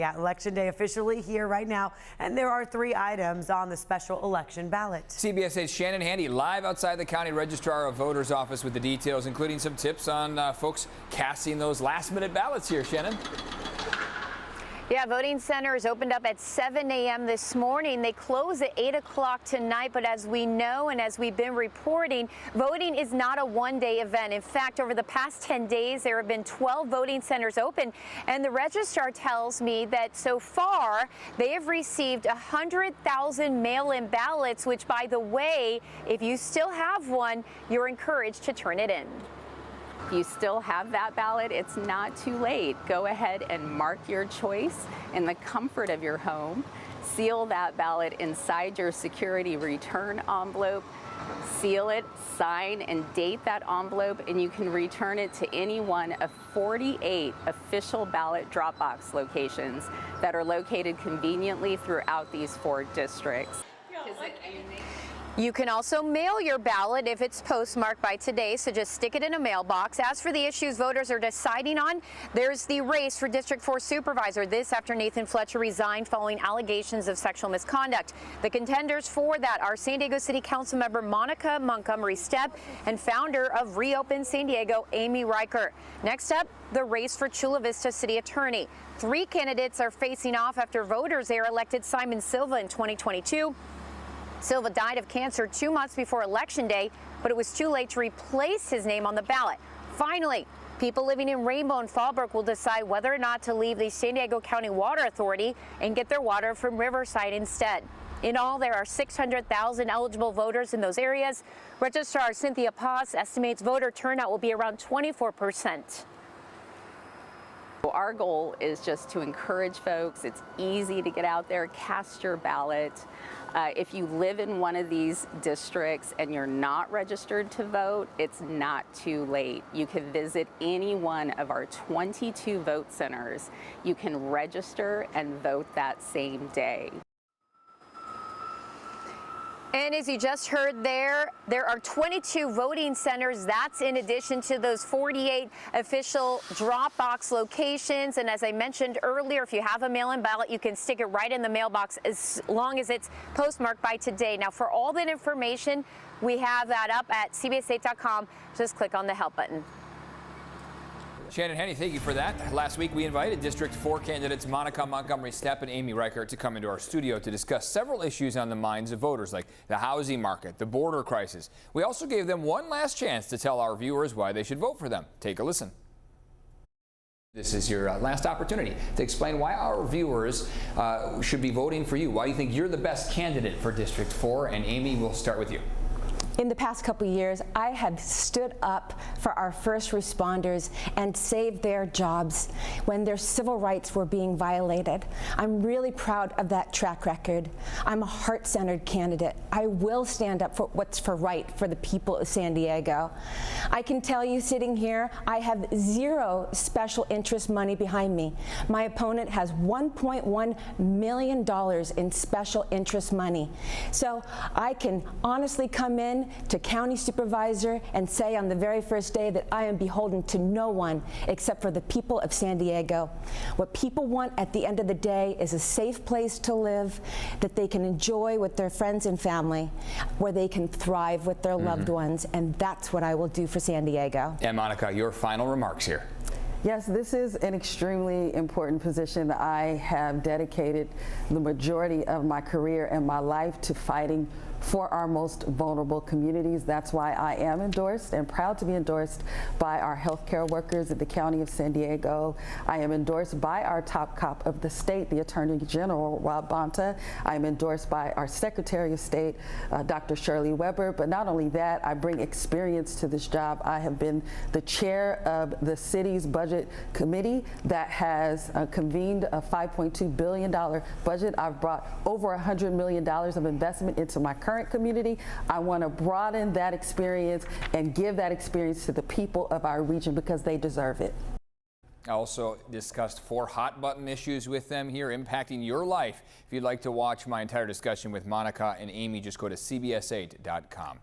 Yeah, Election Day officially here right now, and there are 3 items on the special election ballot. CBS 8's Shannon Handy live outside the county registrar of voters office with the details, including some tips on folks casting those last-minute ballots here. Shannon. Yeah, voting centers opened up at 7 a.m. this morning. They close at 8 o'clock tonight. But as we know and as we've been reporting, voting is not a one-day event. In fact, over the past 10 days, there have been 12 voting centers open. And the registrar tells me that so far they have received 100,000 mail-in ballots, which, by the way, if you still have one, you're encouraged to turn it in. If you still have that ballot, it's not too late. Go ahead and mark your choice in the comfort of your home. Seal that ballot inside your security return envelope. Seal it, sign, and date that envelope, and you can return it to any one of 48 official ballot drop box locations that are located conveniently throughout these 4 districts. You can also mail your ballot if it's postmarked by today, so just stick it in a mailbox. As for the issues voters are deciding on, there's the race for District 4 supervisor. This after Nathan Fletcher resigned following allegations of sexual misconduct. The contenders for that are San Diego City Council member Monica Montgomery Stepp and founder of Reopen San Diego, Amy Reicher. Next up, the race for Chula Vista City Attorney. 3 candidates are facing off after voters there elected Simon Silva in 2022. Silva died of cancer 2 months before Election Day, but it was too late to replace his name on the ballot. Finally, people living in Rainbow and Fallbrook will decide whether or not to leave the San Diego County Water Authority and get their water from Riverside instead. In all, there are 600,000 eligible voters in those areas. Registrar Cynthia Paz estimates voter turnout will be around 24%. Our goal is just to encourage folks. It's easy to get out there, cast your ballot. If you live in one of these districts and you're not registered to vote, it's not too late. You can visit any one of our 22 vote centers. You can register and vote that same day. And as you just heard there are 22 voting centers. That's in addition to those 48 official drop box locations. And as I mentioned earlier, if you have a mail-in ballot, you can stick it right in the mailbox as long as it's postmarked by today. Now, for all that information, we have that up at cbs8.com. Just click on the help button. Shannon Handy, thank you for that. Last week, we invited District 4 candidates Monica Montgomery Stepp and Amy Reicher to come into our studio to discuss several issues on the minds of voters, like the housing market, the border crisis. We also gave them one last chance to tell our viewers why they should vote for them. Take a listen. This is your last opportunity to explain why our viewers should be voting for you, why you think you're the best candidate for District 4. And Amy, we'll start with you. In the past couple of years, I have stood up for our first responders and saved their jobs when their civil rights were being violated. I'm really proud of that track record. I'm a heart-centered candidate. I will stand up for what's right for the people of San Diego. I can tell you sitting here, I have 0 special interest money behind me. My opponent has $1.1 million in special interest money. So I can honestly come in to county supervisor and say on the very first day that I am beholden to no one except for the people of San Diego. What people want at the end of the day is a safe place to live that they can enjoy with their friends and family, where they can thrive with their loved ones, and that's what I will do for San Diego. And Monica, your final remarks here. Yes, this is an extremely important position. I have dedicated the majority of my career and my life to fighting for our most vulnerable communities. That's why I am endorsed and proud to be endorsed by our healthcare workers in the County of San Diego. I am endorsed by our top cop of the state, the Attorney General, Rob Bonta. I am endorsed by our Secretary of State, Dr. Shirley Weber. But not only that, I bring experience to this job. I have been the chair of the city's budget committee that has convened a $5.2 billion budget. I've brought over $100 million of investment into my current community. I want to broaden that experience and give that experience to the people of our region because they deserve it. I also discussed 4 hot button issues with them here impacting your life. If you'd like to watch my entire discussion with Monica and Amy, just go to cbs8.com.